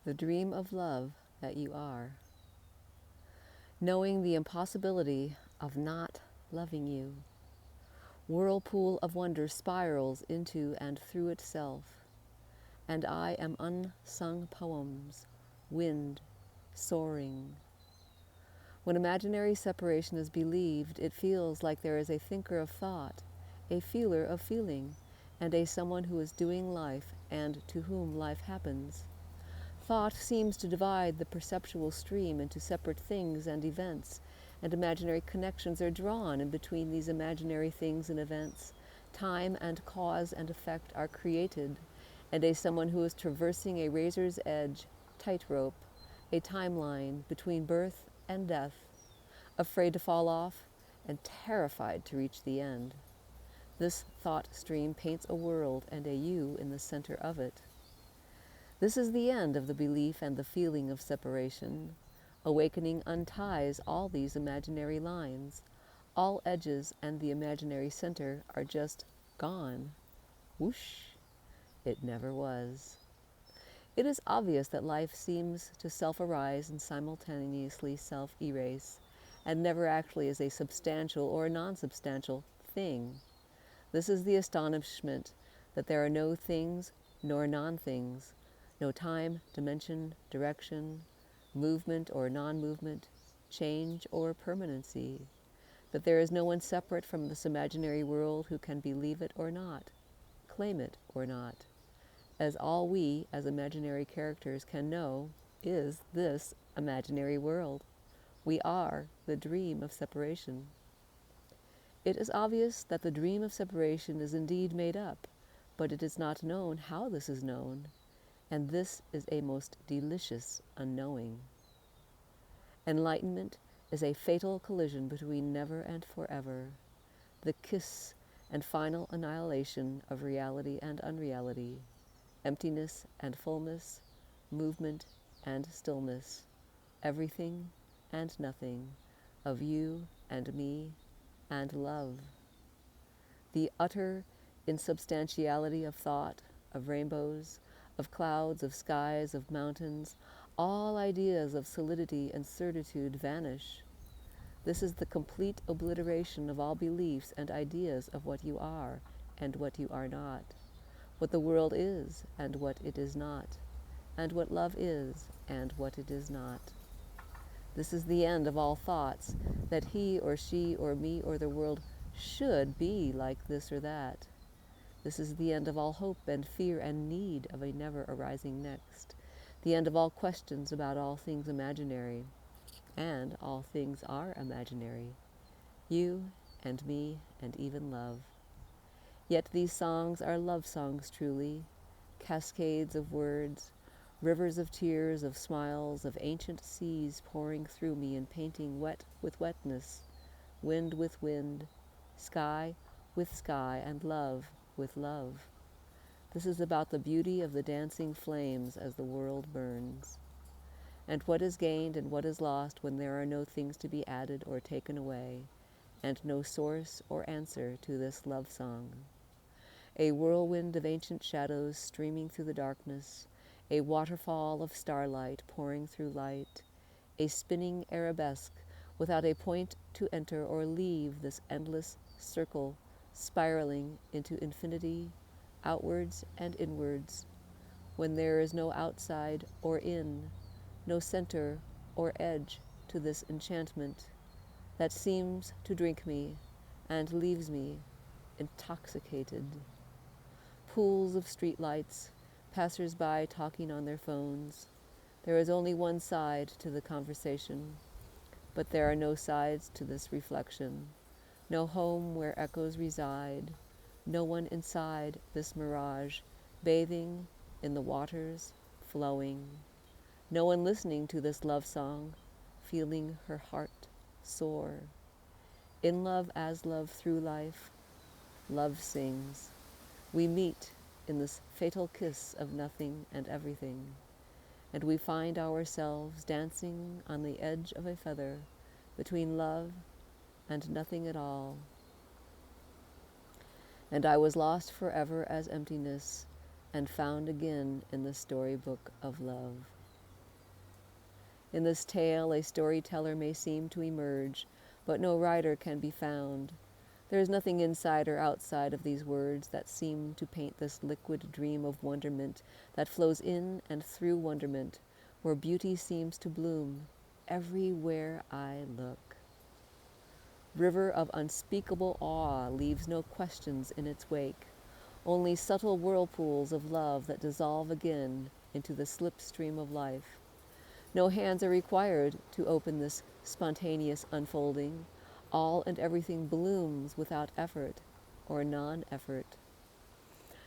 the dream of love that you are, knowing the impossibility of not loving you. Whirlpool of wonder spirals into and through itself, and I am unsung poems, wind, soaring. When imaginary separation is believed, it feels like there is a thinker of thought, a feeler of feeling, and a someone who is doing life and to whom life happens. Thought seems to divide the perceptual stream into separate things and events, and imaginary connections are drawn in between these imaginary things and events. Time and cause and effect are created, and a someone who is traversing a razor's edge, tightrope, a timeline between birth and death, afraid to fall off and terrified to reach the end. This thought stream paints a world and a you in the center of it. This is the end of the belief and the feeling of separation. Awakening unties all these imaginary lines. All edges and the imaginary center are just gone. Whoosh! It never was. It is obvious that life seems to self-arise and simultaneously self-erase, and never actually is a substantial or non-substantial thing. This is the astonishment that there are no things nor non-things, no time, dimension, direction, movement or non-movement, change or permanency, that there is no one separate from this imaginary world who can believe it or not, claim it or not, as all we, as imaginary characters, can know is this imaginary world. We are the dream of separation. It is obvious that the dream of separation is indeed made up, but it is not known how this is known, and this is a most delicious unknowing. Enlightenment is a fatal collision between never and forever, the kiss and final annihilation of reality and unreality, emptiness and fullness, movement and stillness, everything and nothing, of you and me and love. The utter insubstantiality of thought, of rainbows, of clouds, of skies, of mountains, all ideas of solidity and certitude vanish. This is the complete obliteration of all beliefs and ideas of what you are and what you are not, what the world is and what it is not, and what love is and what it is not. This is the end of all thoughts that he or she or me or the world should be like this or that. This is the end of all hope and fear and need of a never arising next, the end of all questions about all things imaginary, and all things are imaginary, you and me and even love. Yet these songs are love songs truly, cascades of words, rivers of tears, of smiles, of ancient seas pouring through me and painting wet with wetness, wind with wind, sky with sky, and love with love. This is about the beauty of the dancing flames as the world burns, and what is gained and what is lost when there are no things to be added or taken away, and no source or answer to this love song. A whirlwind of ancient shadows streaming through the darkness, a waterfall of starlight pouring through light, a spinning arabesque without a point to enter or leave this endless circle spiraling into infinity, outwards and inwards, when there is no outside or in, no center or edge to this enchantment that seems to drink me and leaves me intoxicated. Pools of streetlights, passers-by talking on their phones. There is only one side to the conversation, but there are no sides to this reflection, no home where echoes reside, no one inside this mirage, bathing in the waters, flowing, no one listening to this love song, feeling her heart soar. In love as love through life, love sings. We meet in this fatal kiss of nothing and everything, and we find ourselves dancing on the edge of a feather between love and nothing at all. And I was lost forever as emptiness and found again in the storybook of love. In this tale, a storyteller may seem to emerge, but no writer can be found. There is nothing inside or outside of these words that seem to paint this liquid dream of wonderment that flows in and through wonderment, where beauty seems to bloom everywhere I look. River of unspeakable awe leaves no questions in its wake, only subtle whirlpools of love that dissolve again into the slipstream of life. No hands are required to open this spontaneous unfolding. All and everything blooms without effort or non-effort.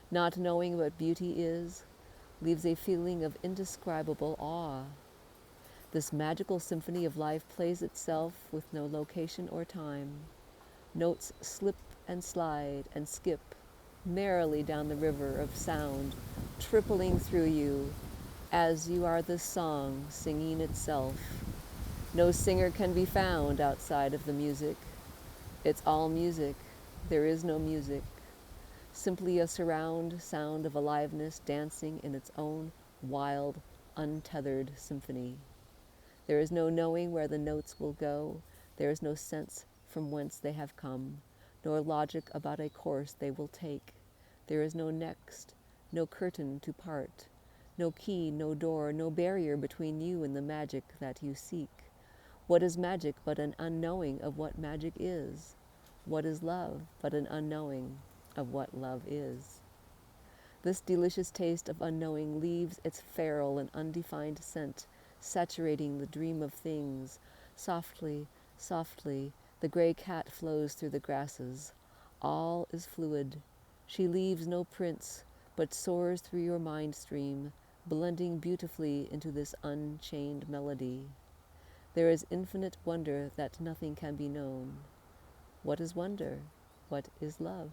Not knowing what beauty is leaves a feeling of indescribable awe. This magical symphony of life plays itself with no location or time. Notes slip and slide and skip merrily down the river of sound, tripling through you as you are this song singing itself. No singer can be found outside of the music. It's all music. There is no music. Simply a surround sound of aliveness dancing in its own wild, untethered symphony. There is no knowing where the notes will go. There is no sense from whence they have come, nor logic about a course they will take. There is no next, no curtain to part, no key, no door, no barrier between you and the magic that you seek. What is magic but an unknowing of what magic is? What is love but an unknowing of what love is? This delicious taste of unknowing leaves its feral and undefined scent, saturating the dream of things. Softly, softly, the gray cat flows through the grasses. All is fluid. She leaves no prints, but soars through your mind stream, blending beautifully into this unchained melody. There is infinite wonder that nothing can be known. What is wonder? What is love?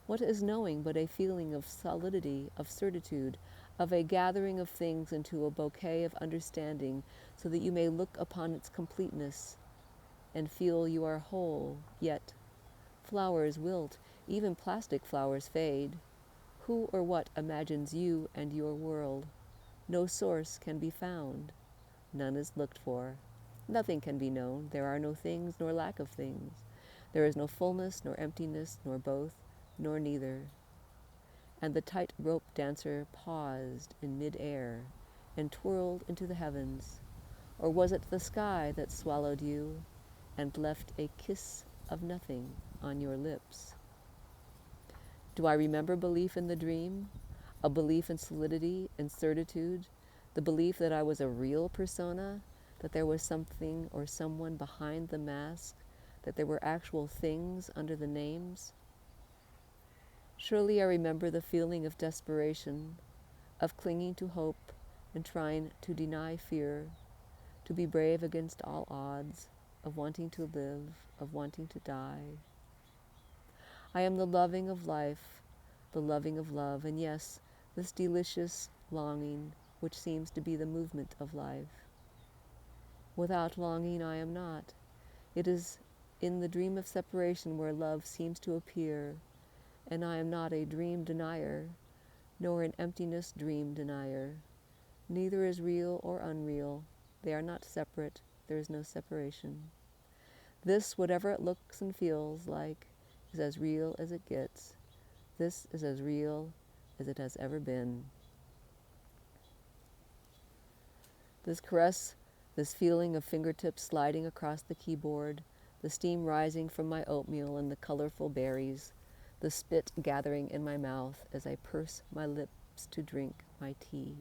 What is knowing but a feeling of solidity, of certitude, of a gathering of things into a bouquet of understanding so that you may look upon its completeness and feel you are whole, yet flowers wilt, even plastic flowers fade. Who or what imagines you and your world? No source can be found. None is looked for. Nothing can be known. There are no things nor lack of things. There is no fullness nor emptiness, nor both, nor neither. And the tight-rope dancer paused in mid-air and twirled into the heavens. Or was it the sky that swallowed you and left a kiss of nothing on your lips? Do I remember belief in the dream? A belief in solidity and certitude? The belief that I was a real persona? That there was something or someone behind the mask? That there were actual things under the names? Surely I remember the feeling of desperation, of clinging to hope and trying to deny fear, to be brave against all odds, of wanting to live, of wanting to die. I am the loving of life, the loving of love, and yes, this delicious longing which seems to be the movement of life. Without longing I am not. It is in the dream of separation where love seems to appear, and I am not a dream denier, nor an emptiness dream denier. Neither is real or unreal. They are not separate. There is no separation. This, whatever it looks and feels like, is as real as it gets. This is as real as it has ever been. This caress, this feeling of fingertips sliding across the keyboard, the steam rising from my oatmeal and the colorful berries, the spit gathering in my mouth as I purse my lips to drink my tea.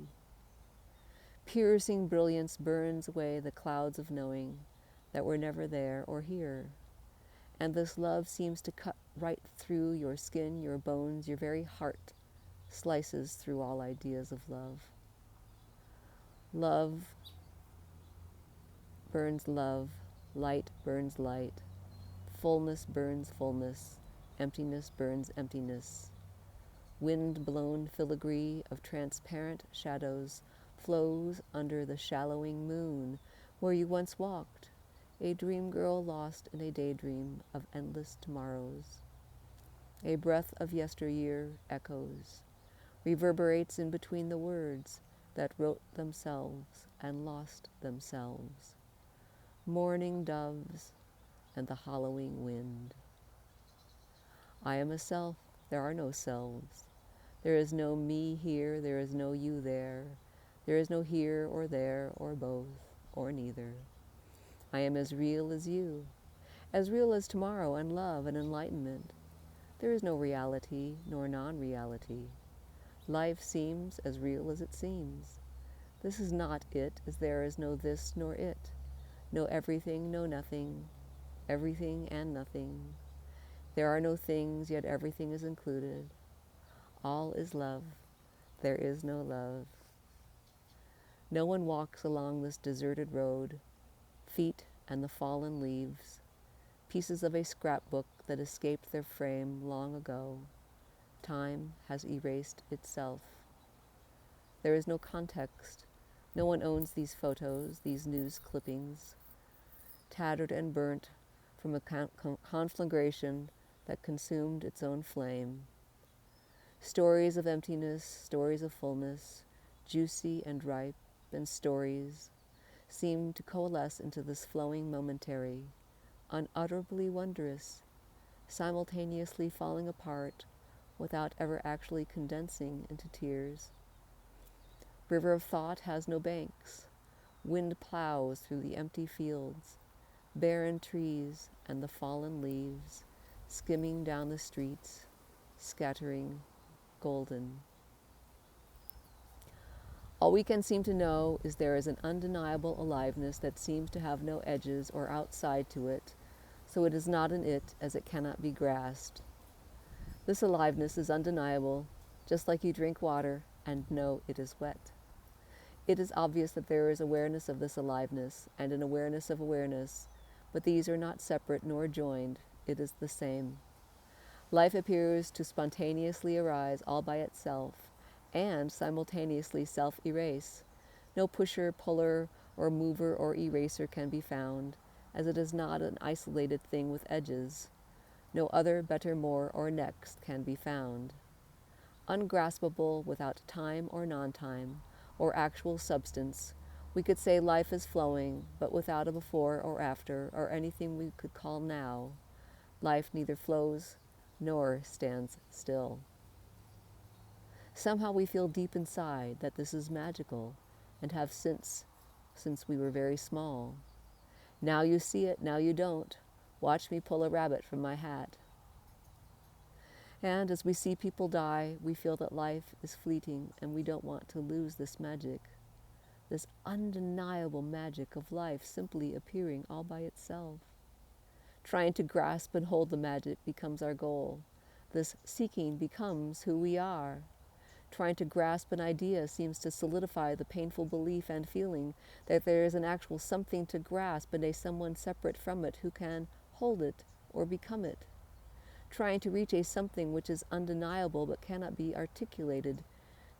Piercing brilliance burns away the clouds of knowing that were never there or here. And this love seems to cut right through your skin, your bones, your very heart, slices through all ideas of love. Love burns love, light burns light, fullness burns fullness, emptiness burns emptiness. Wind-blown filigree of transparent shadows flows under the shallowing moon where you once walked, a dream girl lost in a daydream of endless tomorrows. A breath of yesteryear echoes, reverberates in between the words, that wrote themselves and lost themselves, mourning doves and the hollowing wind. I am a self, there are no selves. There is no me here, there is no you there. There is no here or there or both or neither. I am as real as you, as real as tomorrow and love and enlightenment. There is no reality nor non-reality. Life seems as real as it seems. This is not it, as there is no this nor it, no everything, no nothing, everything and nothing. There are no things, yet everything is included. All is love. There is no love. No one walks along this deserted road, feet and the fallen leaves, pieces of a scrapbook that escaped their frame long ago. Time has erased itself. There is no context. No one owns these photos, these news clippings, tattered and burnt from a conflagration that consumed its own flame. Stories of emptiness, stories of fullness, juicy and ripe, and stories seem to coalesce into this flowing momentary, unutterably wondrous, simultaneously falling apart without ever actually condensing into tears. River of thought has no banks. Wind plows through the empty fields, barren trees and the fallen leaves, skimming down the streets, scattering golden. All we can seem to know is there is an undeniable aliveness that seems to have no edges or outside to it, so it is not an it as it cannot be grasped. This aliveness is undeniable, just like you drink water and know it is wet. It is obvious that there is awareness of this aliveness and an awareness of awareness, but these are not separate nor joined. It is the same. Life appears to spontaneously arise all by itself and simultaneously self-erase. No pusher, puller, or mover or eraser can be found, as it is not an isolated thing with edges. No other, better, more, or next can be found. Ungraspable without time or non-time, or actual substance, we could say life is flowing, but without a before or after, or anything we could call now. Life neither flows nor stands still. Somehow we feel deep inside that this is magical, and have since we were very small. Now you see it, now you don't. Watch me pull a rabbit from my hat. And as we see people die, we feel that life is fleeting, and we don't want to lose this magic, this undeniable magic of life simply appearing all by itself. Trying to grasp and hold the magic becomes our goal. This seeking becomes who we are. Trying to grasp an idea seems to solidify the painful belief and feeling that there is an actual something to grasp and a someone separate from it who can hold it or become it. Trying to reach a something which is undeniable but cannot be articulated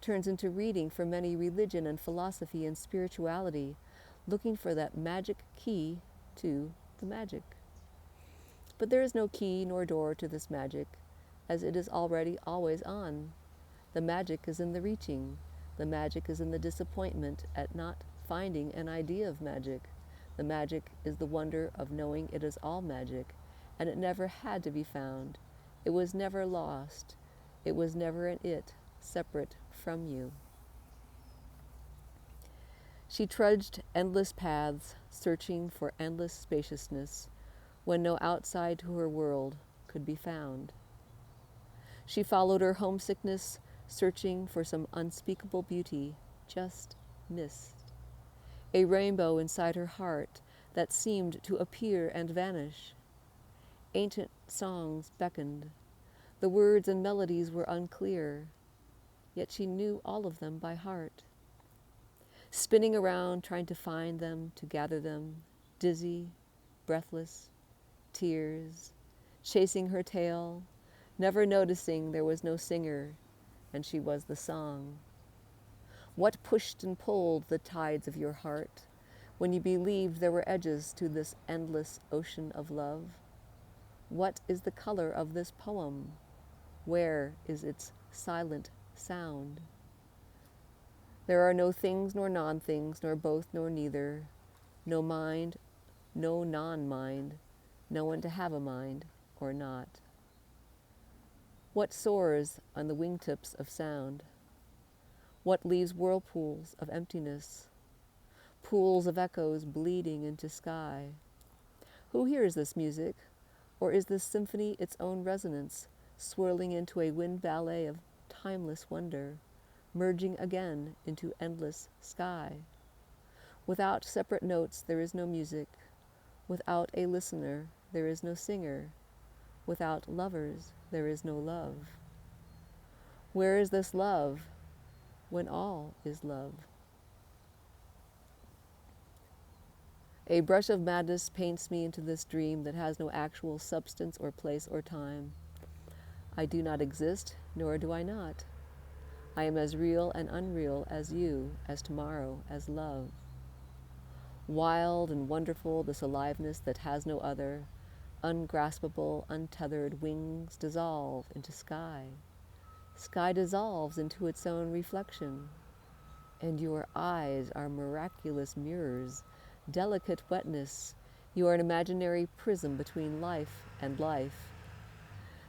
turns into reading for many religion and philosophy and spirituality, looking for that magic key to the magic. But there is no key nor door to this magic, as it is already always on. The magic is in the reaching. The magic is in the disappointment at not finding an idea of magic. The magic is the wonder of knowing it is all magic, and it never had to be found. It was never lost. It was never an it, separate from you. She trudged endless paths, searching for endless spaciousness, when no outside to her world could be found. She followed her homesickness, searching for some unspeakable beauty, just missed. A rainbow inside her heart that seemed to appear and vanish. Ancient songs beckoned. The words and melodies were unclear, yet she knew all of them by heart. Spinning around, trying to find them, to gather them, dizzy, breathless, tears, chasing her tail, never noticing there was no singer, and she was the song. What pushed and pulled the tides of your heart when you believed there were edges to this endless ocean of love? What is the color of this poem? Where is its silent sound? There are no things nor non-things, nor both nor neither, no mind, no non-mind, no one to have a mind or not. What soars on the wingtips of sound? What leaves whirlpools of emptiness, pools of echoes bleeding into sky? Who hears this music, or is this symphony its own resonance, swirling into a wind ballet of timeless wonder, merging again into endless sky? Without separate notes there is no music. Without a listener there is no singer. Without lovers there is no love. Where is this love when all is love? A brush of madness paints me into this dream that has no actual substance or place or time. I do not exist, nor do I not. I am as real and unreal as you, as tomorrow, as love. Wild and wonderful this aliveness that has no other, ungraspable, untethered wings dissolve into sky. Sky dissolves into its own reflection. And your eyes are miraculous mirrors, delicate wetness. You are an imaginary prism between life and life.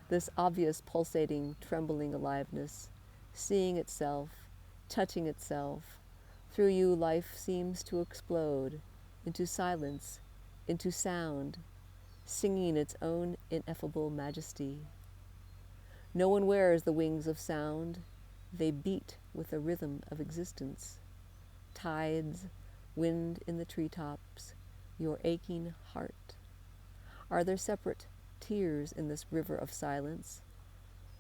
This obvious pulsating, trembling aliveness, seeing itself, touching itself. Through you life seems to explode into silence, into sound, singing its own ineffable majesty. No one wears the wings of sound. They beat with the rhythm of existence. Tides, wind in the treetops, your aching heart. Are there separate tears in this river of silence?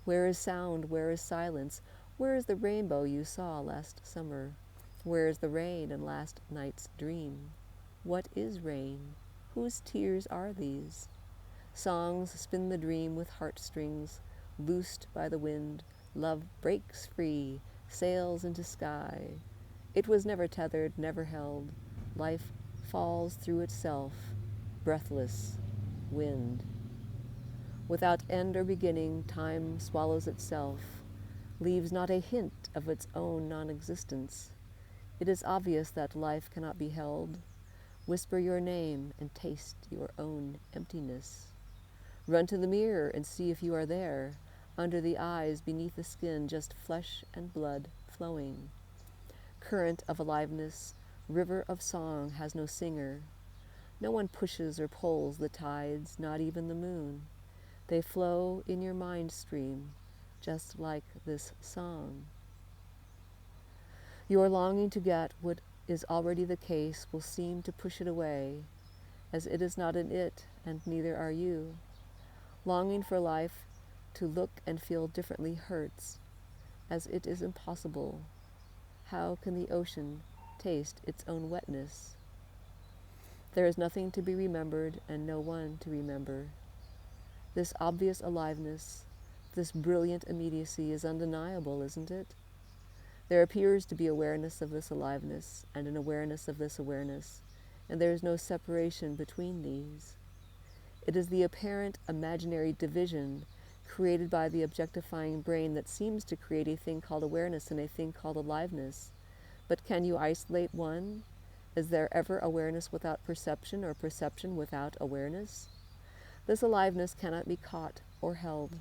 Where is sound? Where is silence? Where is the rainbow you saw last summer? Where is the rain in last night's dream? What is rain? Whose tears are these? Songs spin the dream with heartstrings, loosed by the wind. Love breaks free, sails into sky. It was never tethered, never held. Life falls through itself, breathless, wind. Without end or beginning, time swallows itself, leaves not a hint of its own non-existence. It is obvious that life cannot be held. Whisper your name and taste your own emptiness. Run to the mirror and see if you are there, under the eyes, beneath the skin, just flesh and blood flowing. Current of aliveness, river of song has no singer. No one pushes or pulls the tides, not even the moon. They flow in your mind stream, just like this song. Your longing to get what is already the case will seem to push it away, as it is not an it, and neither are you. Longing for life to look and feel differently hurts, as it is impossible. How can the ocean taste its own wetness? There is nothing to be remembered and no one to remember. This obvious aliveness, this brilliant immediacy is undeniable, isn't it? There appears to be awareness of this aliveness and an awareness of this awareness, and there is no separation between these. It is the apparent imaginary division created by the objectifying brain that seems to create a thing called awareness and a thing called aliveness. But can you isolate one? Is there ever awareness without perception or perception without awareness? This aliveness cannot be caught or held.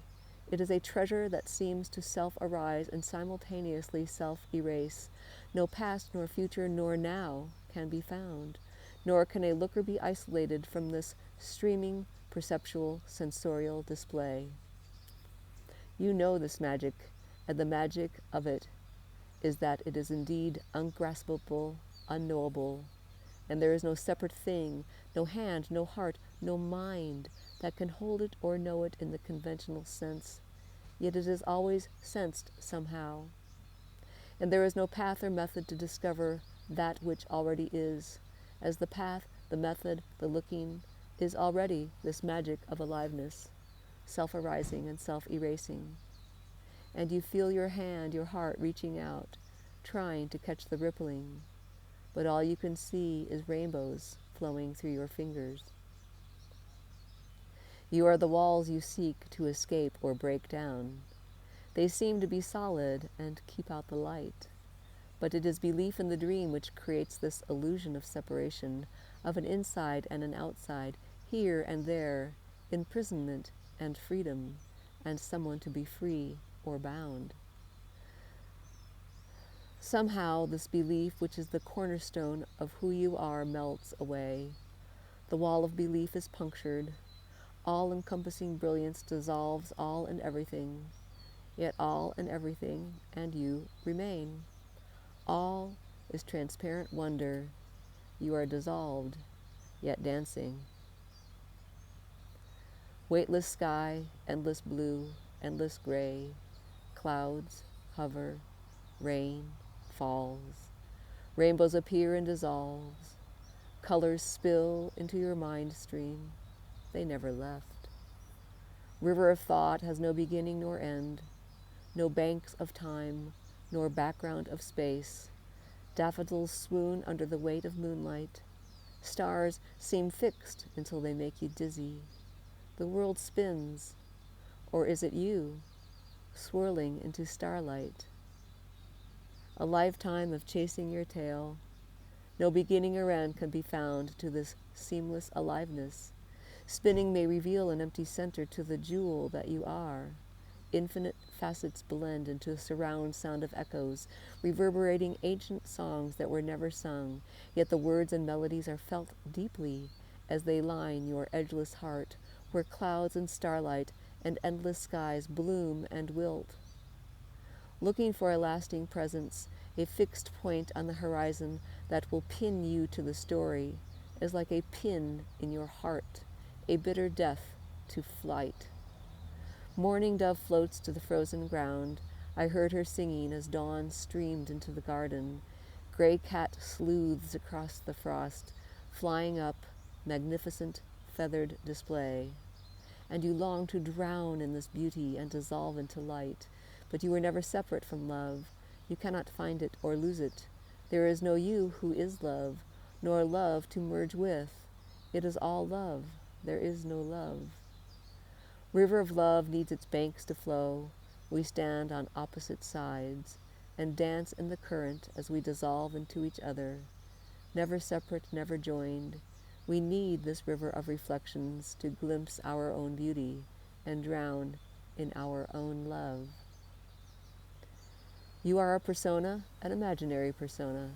It is a treasure that seems to self-arise and simultaneously self-erase. No past nor future nor now can be found, nor can a looker be isolated from this streaming, perceptual, sensorial display. You know this magic, and the magic of it is that it is indeed ungraspable, unknowable, and there is no separate thing, no hand, no heart, no mind that can hold it or know it in the conventional sense, yet it is always sensed somehow. And there is no path or method to discover that which already is, as the path, the method, the looking, is already this magic of aliveness, self-arising and self-erasing. And you feel your hand, your heart reaching out, trying to catch the rippling, but all you can see is rainbows flowing through your fingers. You are the walls you seek to escape or break down. They seem to be solid and keep out the light. But it is belief in the dream which creates this illusion of separation, of an inside and an outside, here and there, imprisonment and freedom, and someone to be free or bound. Somehow this belief, which is the cornerstone of who you are, melts away. The wall of belief is punctured. All-encompassing brilliance dissolves all and everything. Yet all and everything and you remain. All is transparent wonder. You are dissolved, yet dancing. Weightless sky, endless blue, endless gray. Clouds hover, rain falls. Rainbows appear and dissolves. Colors spill into your mind stream. They never left. River of thought has no beginning nor end, no banks of time, nor background of space. Daffodils swoon under the weight of moonlight. Stars seem fixed until they make you dizzy. The world spins, or is it you, swirling into starlight? A lifetime of chasing your tail. No beginning or end can be found to this seamless aliveness. Spinning may reveal an empty center to the jewel that you are. Infinite facets blend into a surround sound of echoes, reverberating ancient songs that were never sung, yet the words and melodies are felt deeply as they line your edgeless heart, where clouds and starlight and endless skies bloom and wilt. Looking for a lasting presence, a fixed point on the horizon that will pin you to the story, is like a pin in your heart, a bitter death to flight. Mourning dove floats to the frozen ground. I heard her singing as dawn streamed into the garden. Gray cat sleuths across the frost, flying up, magnificent feathered display. And you long to drown in this beauty and dissolve into light. But you were never separate from love. You cannot find it or lose it. There is no you who is love, nor love to merge with. It is all love. There is no love. River of love needs its banks to flow. We stand on opposite sides and dance in the current as we dissolve into each other. Never separate, never joined. We need this river of reflections to glimpse our own beauty and drown in our own love. You are a persona, an imaginary persona.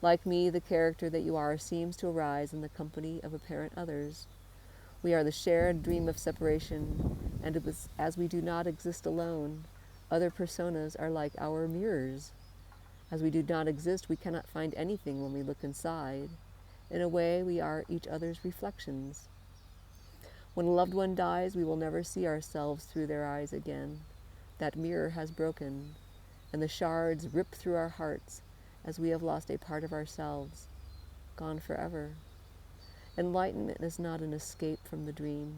Like me, the character that you are seems to arise in the company of apparent others. We are the shared dream of separation, and as we do not exist alone, other personas are like our mirrors. As we do not exist, we cannot find anything when we look inside. In a way, we are each other's reflections. When a loved one dies, we will never see ourselves through their eyes again. That mirror has broken, and the shards rip through our hearts as we have lost a part of ourselves, gone forever. Enlightenment is not an escape from the dream.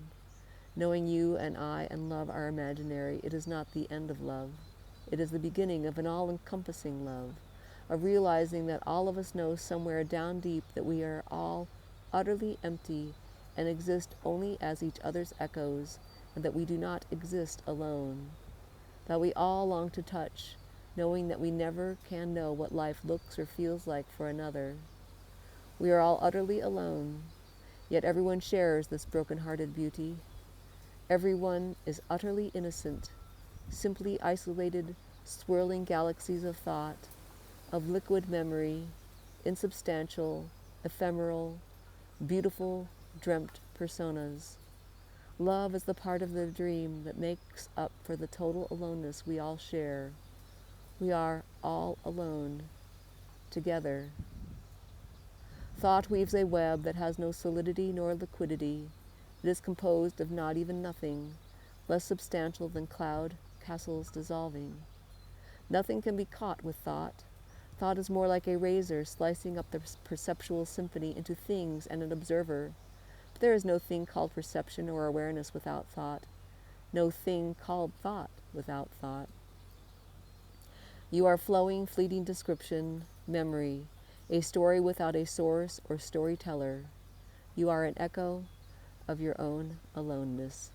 Knowing you and I and love are imaginary, it is not the end of love. It is the beginning of an all-encompassing love, of realizing that all of us know somewhere down deep that we are all utterly empty and exist only as each other's echoes, and that we do not exist alone. That we all long to touch, knowing that we never can know what life looks or feels like for another. We are all utterly alone, yet everyone shares this broken-hearted beauty. Everyone is utterly innocent, simply isolated, swirling galaxies of thought, of liquid memory, insubstantial, ephemeral, beautiful, dreamt personas. Love is the part of the dream that makes up for the total aloneness we all share. We are all alone, together. Thought weaves a web that has no solidity nor liquidity. It is composed of not even nothing, less substantial than cloud castles dissolving. Nothing can be caught with thought. Thought is more like a razor slicing up the perceptual symphony into things and an observer. But there is no thing called perception or awareness without thought. No thing called thought without thought. You are flowing, fleeting description, memory, a story without a source or storyteller. You are an echo of your own aloneness.